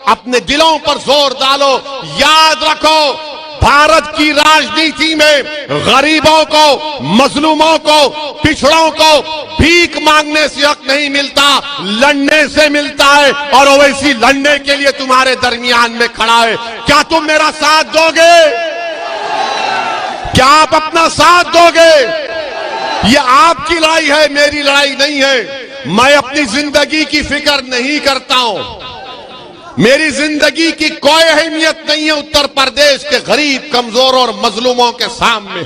अपने दिलों पर जोर डालो। याद रखो, भारत की राजनीति में गरीबों को, मजलूमों को, पिछड़ों को भीख मांगने से हक नहीं मिलता, लड़ने से मिलता है। और ओवैसी लड़ने के लिए तुम्हारे दरमियान में खड़ा है। क्या तुम मेरा साथ दोगे? क्या आप अपना साथ दोगे? ये आपकी लड़ाई है, मेरी लड़ाई नहीं है। मैं अपनी जिंदगी की फिक्र नहीं करता हूं। मेरी जिंदगी की कोई अहमियत नहीं है उत्तर प्रदेश के गरीब, कमजोर और मजलूमों के सामने।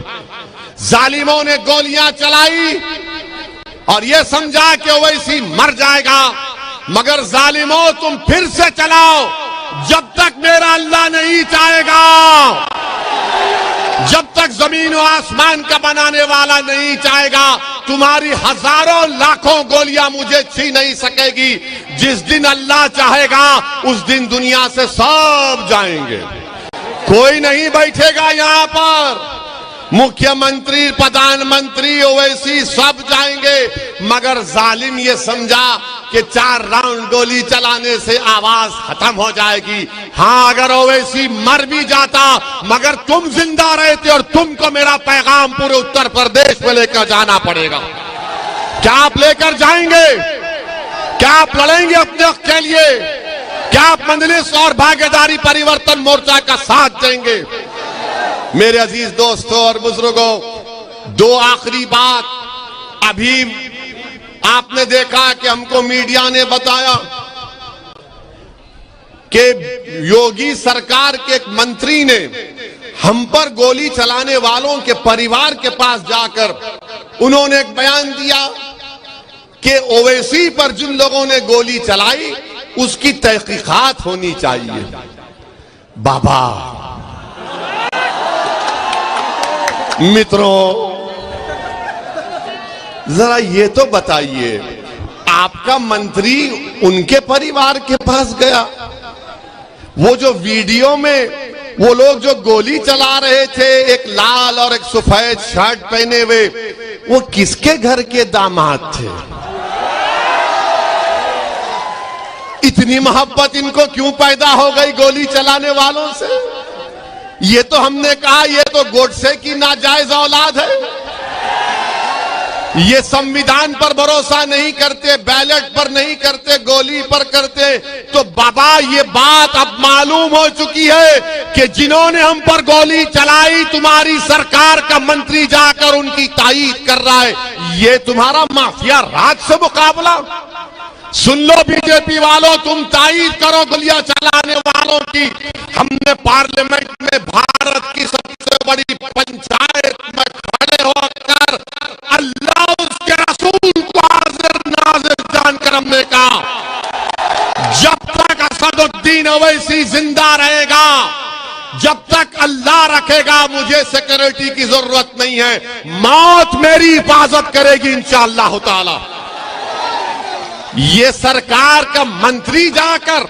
जालिमों ने गोलियां चलाई और यह समझा कि ओवैसी मर जाएगा, मगर जालिमों तुम फिर से चलाओ जब तक मेरा अल्लाह नहीं चाहेगा, जब तक जमीन और आसमान का बनाने वाला नहीं चाहेगा। तुम्हारी हजारों लाखों गोलियां मुझे छीन नहीं सकेगी। जिस दिन अल्लाह चाहेगा उस दिन दुनिया से सब जाएंगे, कोई नहीं बैठेगा यहां पर। मुख्यमंत्री, प्रधानमंत्री, ओवैसी सब जाएंगे, मगर जालिम ये समझा कि 4 राउंड गोली चलाने से आवाज खत्म हो जाएगी। हां, अगर ओवैसी मर भी जाता मगर तुम जिंदा रहते और तुमको मेरा पैगाम पूरे उत्तर प्रदेश में लेकर जाना पड़ेगा। क्या आप लेकर जाएंगे? क्या आप लड़ेंगे अपने हक के लिए? क्या आप मजलिस और भागीदारी परिवर्तन मोर्चा का साथ देंगे? मेरे अजीज दोस्तों और बुजुर्गों, 2 आखिरी बात। अभी आपने देखा कि हमको मीडिया ने बताया कि योगी सरकार के एक मंत्री ने हम पर गोली चलाने वालों के परिवार के पास जाकर उन्होंने एक बयान दिया कि ओवैसी पर जिन लोगों ने गोली चलाई उसकी तहकीकात होनी चाहिए। बाबा मित्रों, जरा ये तो बताइए, आपका मंत्री उनके परिवार के पास गया? वो जो वीडियो में वो लोग जो गोली चला रहे थे, एक लाल और एक सफेद शर्ट पहने हुए, वो किसके घर के दामाद थे? इतनी मोहब्बत इनको क्यों पैदा हो गई गोली चलाने वालों से? ये तो हमने कहा ये तो गोडसे की नाजायज औलाद है। ये संविधान पर भरोसा नहीं करते, बैलेट पर नहीं करते, गोली पर करते। तो बाबा ये बात अब मालूम हो चुकी है कि जिन्होंने हम पर गोली चलाई तुम्हारी सरकार का मंत्री जाकर उनकी तायीद कर रहा है। ये तुम्हारा माफिया राज से मुकाबला। सुन लो बीजेपी वालों, तुम तायीद करो गोलियां चलाने वालों की। हमने पार्लियामेंट में भारत की सबसे बड़ी पंचायत में खड़े होकर अल्लाह उसके रसूल को हाजिर नाजिर जानकर हमने कहा, जब तक असदुद्दीन ओवैसी जिंदा रहेगा, जब तक अल्लाह रखेगा, मुझे सिक्योरिटी की जरूरत नहीं है। मौत मेरी हिफाजत करेगी इंशाअल्लाह ताला। ये सरकार का मंत्री जाकर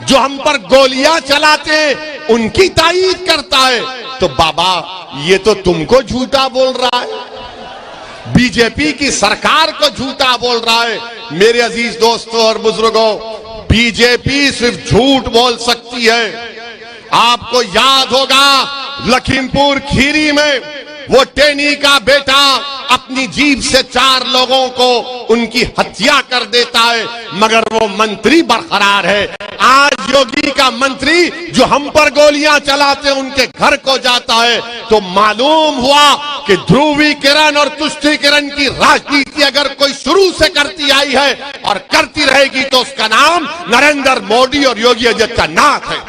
जो हम पर गोलियां चलाते हैं उनकी तायीद करता है। तो बाबा ये तो तुमको झूठा बोल रहा है, बीजेपी की सरकार को झूठा बोल रहा है। मेरे अजीज दोस्तों और बुजुर्गों, बीजेपी सिर्फ झूठ बोल सकती है। आपको याद होगा लखीमपुर खीरी में वो टेनी का बेटा अपनी जीभ से 4 लोगों को उनकी हत्या कर देता है, मगर वो मंत्री बरकरार है। आज योगी का मंत्री जो हम पर गोलियां चलाते हैं उनके घर को जाता है। तो मालूम हुआ कि ध्रुवीकरण और तुष्टीकरण की राजनीति अगर कोई शुरू से करती आई है और करती रहेगी तो उसका नाम नरेंद्र मोदी और योगी आदित्यनाथ है।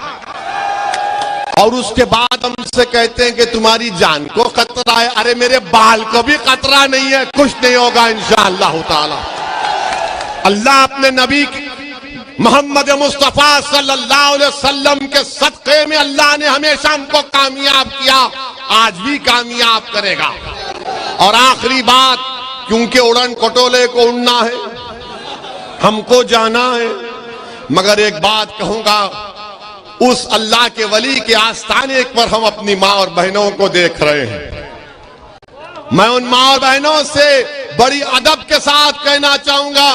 और उसके बाद हमसे कहते हैं कि तुम्हारी जान को खतरा है। अरे मेरे बाल को भी खतरा नहीं है, कुछ नहीं होगा इंशाअल्लाह ताला। अल्लाह अपने नबी मोहम्मद मुस्तफा सल्लल्लाहु अलैहि वसल्लम के सदक़े में अल्लाह ने हमेशा हमको कामयाब किया, आज भी कामयाब करेगा। और आखिरी बात, क्योंकि उड़न खटोले को उड़ना है, हमको जाना है, मगर एक बात कहूंगा, उस अल्लाह के वली के आस्थाने पर हम अपनी माँ और बहनों को देख रहे हैं। मैं उन माँ और बहनों से बड़ी अदब के साथ कहना चाहूंगा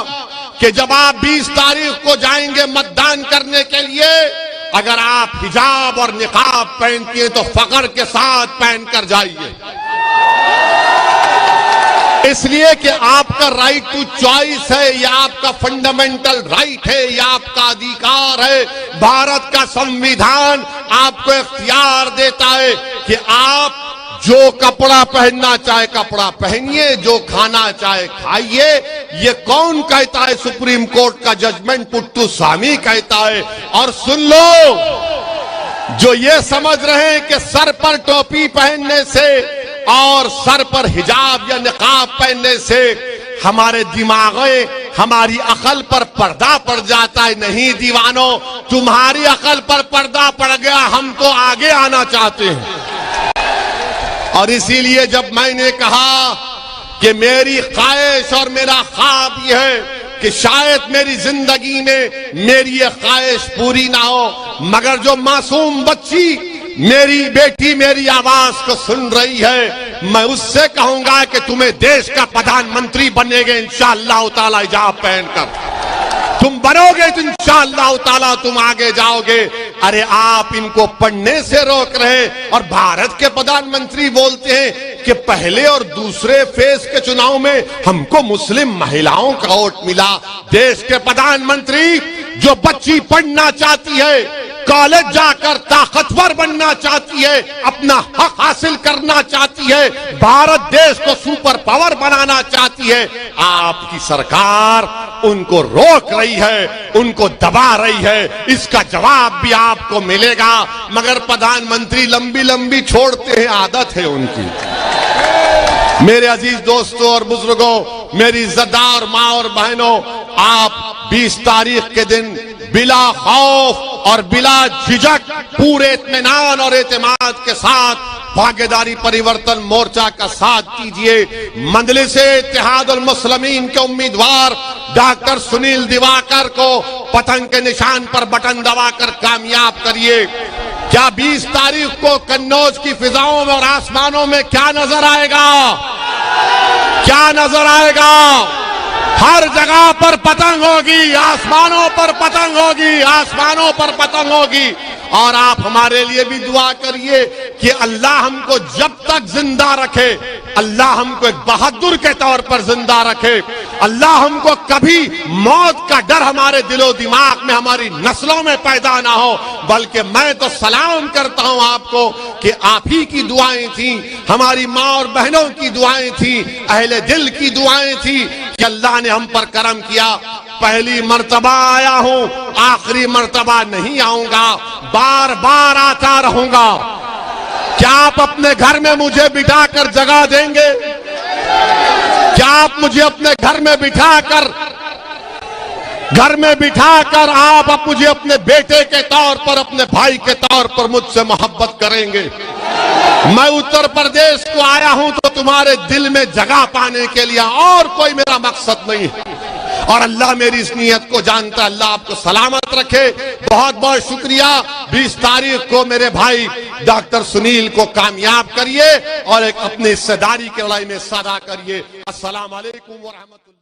कि जब आप 20 तारीख को जाएंगे मतदान करने के लिए, अगर आप हिजाब और निकाब पहनती हैं तो फख्र के साथ पहनकर जाइए, इसलिए कि आपका राइट टू चॉइस है, यह आपका फंडामेंटल राइट है, यह आपका अधिकार है। भारत का संविधान आपको इख्तियार देता है कि आप जो कपड़ा पहनना चाहे कपड़ा पहनिए, जो खाना चाहे खाइए। ये कौन कहता है? सुप्रीम कोर्ट का जजमेंट पुट्टू स्वामी कहता है। और सुन लो, जो ये समझ रहे हैं कि सर पर टोपी पहनने से और सर पर हिजाब या निकाब पहनने से हमारे दिमागे, हमारी अकल पर पर्दा पड़ जाता है, नहीं दीवानों, तुम्हारी अकल पर पर्दा पड़ गया, हम तो आगे आना चाहते हैं। और इसीलिए जब मैंने कहा कि मेरी ख्वाहिश और मेरा ख्वाब यह है कि शायद मेरी जिंदगी में मेरी ये ख्वाहिश पूरी ना हो, मगर जो मासूम बच्ची, मेरी बेटी मेरी आवाज को सुन रही है, मैं उससे कहूंगा कि तुम्हें देश का प्रधानमंत्री बनेगे इंशाअल्लाह ताला हिजाब पहनकर। तुम बनोगे तो इंशाअल्लाह ताला तुम आगे जाओगे। अरे आप इनको पढ़ने से रोक रहे, और भारत के प्रधानमंत्री बोलते हैं कि पहले और दूसरे फेज के चुनाव में हमको मुस्लिम महिलाओं का वोट मिला। देश के प्रधानमंत्री, जो बच्ची पढ़ना चाहती है, कॉलेज जाकर ताकतवर बनना चाहती है, अपना हक हासिल करना चाहती है, भारत देश को सुपर पावर बनाना चाहती है, आपकी सरकार उनको रोक रही है, उनको दबा रही है। इसका जवाब भी आपको मिलेगा। मगर प्रधानमंत्री लंबी लंबी छोड़ते हैं, आदत है उनकी। मेरे अजीज दोस्तों और बुजुर्गों, मेरी इज्जतदार माँ और बहनों, आप 20 तारीख के दिन बिला खौफ और बिला झिझक पूरे इत्मीनान और एतमाद के साथ भागीदारी परिवर्तन मोर्चा का साथ दीजिए। मजलिस-ए-इत्तेहादुल मुस्लिमीन के उम्मीदवार डॉक्टर सुनील दिवाकर को पतंग के निशान पर बटन दबाकर कामयाब करिए। क्या 20 तारीख को कन्नौज की फिजाओं में और आसमानों में क्या नजर आएगा? क्या नजर आएगा? हर जगह पर पतंग होगी, आसमानों पर पतंग होगी, आसमानों पर पतंग होगी। और आप हमारे लिए भी दुआ करिए कि अल्लाह हमको जब तक जिंदा रखे, अल्लाह हमको एक बहादुर के तौर पर जिंदा रखे, अल्लाह हमको कभी मौत का डर हमारे दिलो दिमाग में, हमारी नस्लों में पैदा ना हो। बल्कि मैं तो सलाम करता हूं आपको कि आप ही की दुआएं थी, हमारी माँ और बहनों की दुआएं थी, अहले दिल की दुआएं थी कि अल्लाह ने हम पर करम किया। पहली मर्तबा आया हूं, आखिरी मर्तबा नहीं आऊंगा, बार बार आता रहूंगा। क्या आप अपने घर में मुझे बिठाकर जगह देंगे? क्या आप मुझे अपने घर में बिठाकर आप मुझे अपने बेटे के तौर पर, अपने भाई के तौर पर मुझसे मोहब्बत करेंगे? मैं उत्तर प्रदेश को आया हूं तो तुम्हारे दिल में जगह पाने के लिए, और कोई मेरा मकसद नहीं है। और अल्लाह मेरी इस नीयत को जानता है। अल्लाह आपको सलामत रखे। बहुत बहुत शुक्रिया। 20 तारीख को मेरे भाई डॉक्टर सुनील को कामयाब करिए और एक अपनी हिस्सेदारी की लड़ाई में हिस्सा अदा करिए। अस्सलाम वालेकुम व रहमतुल्लाह।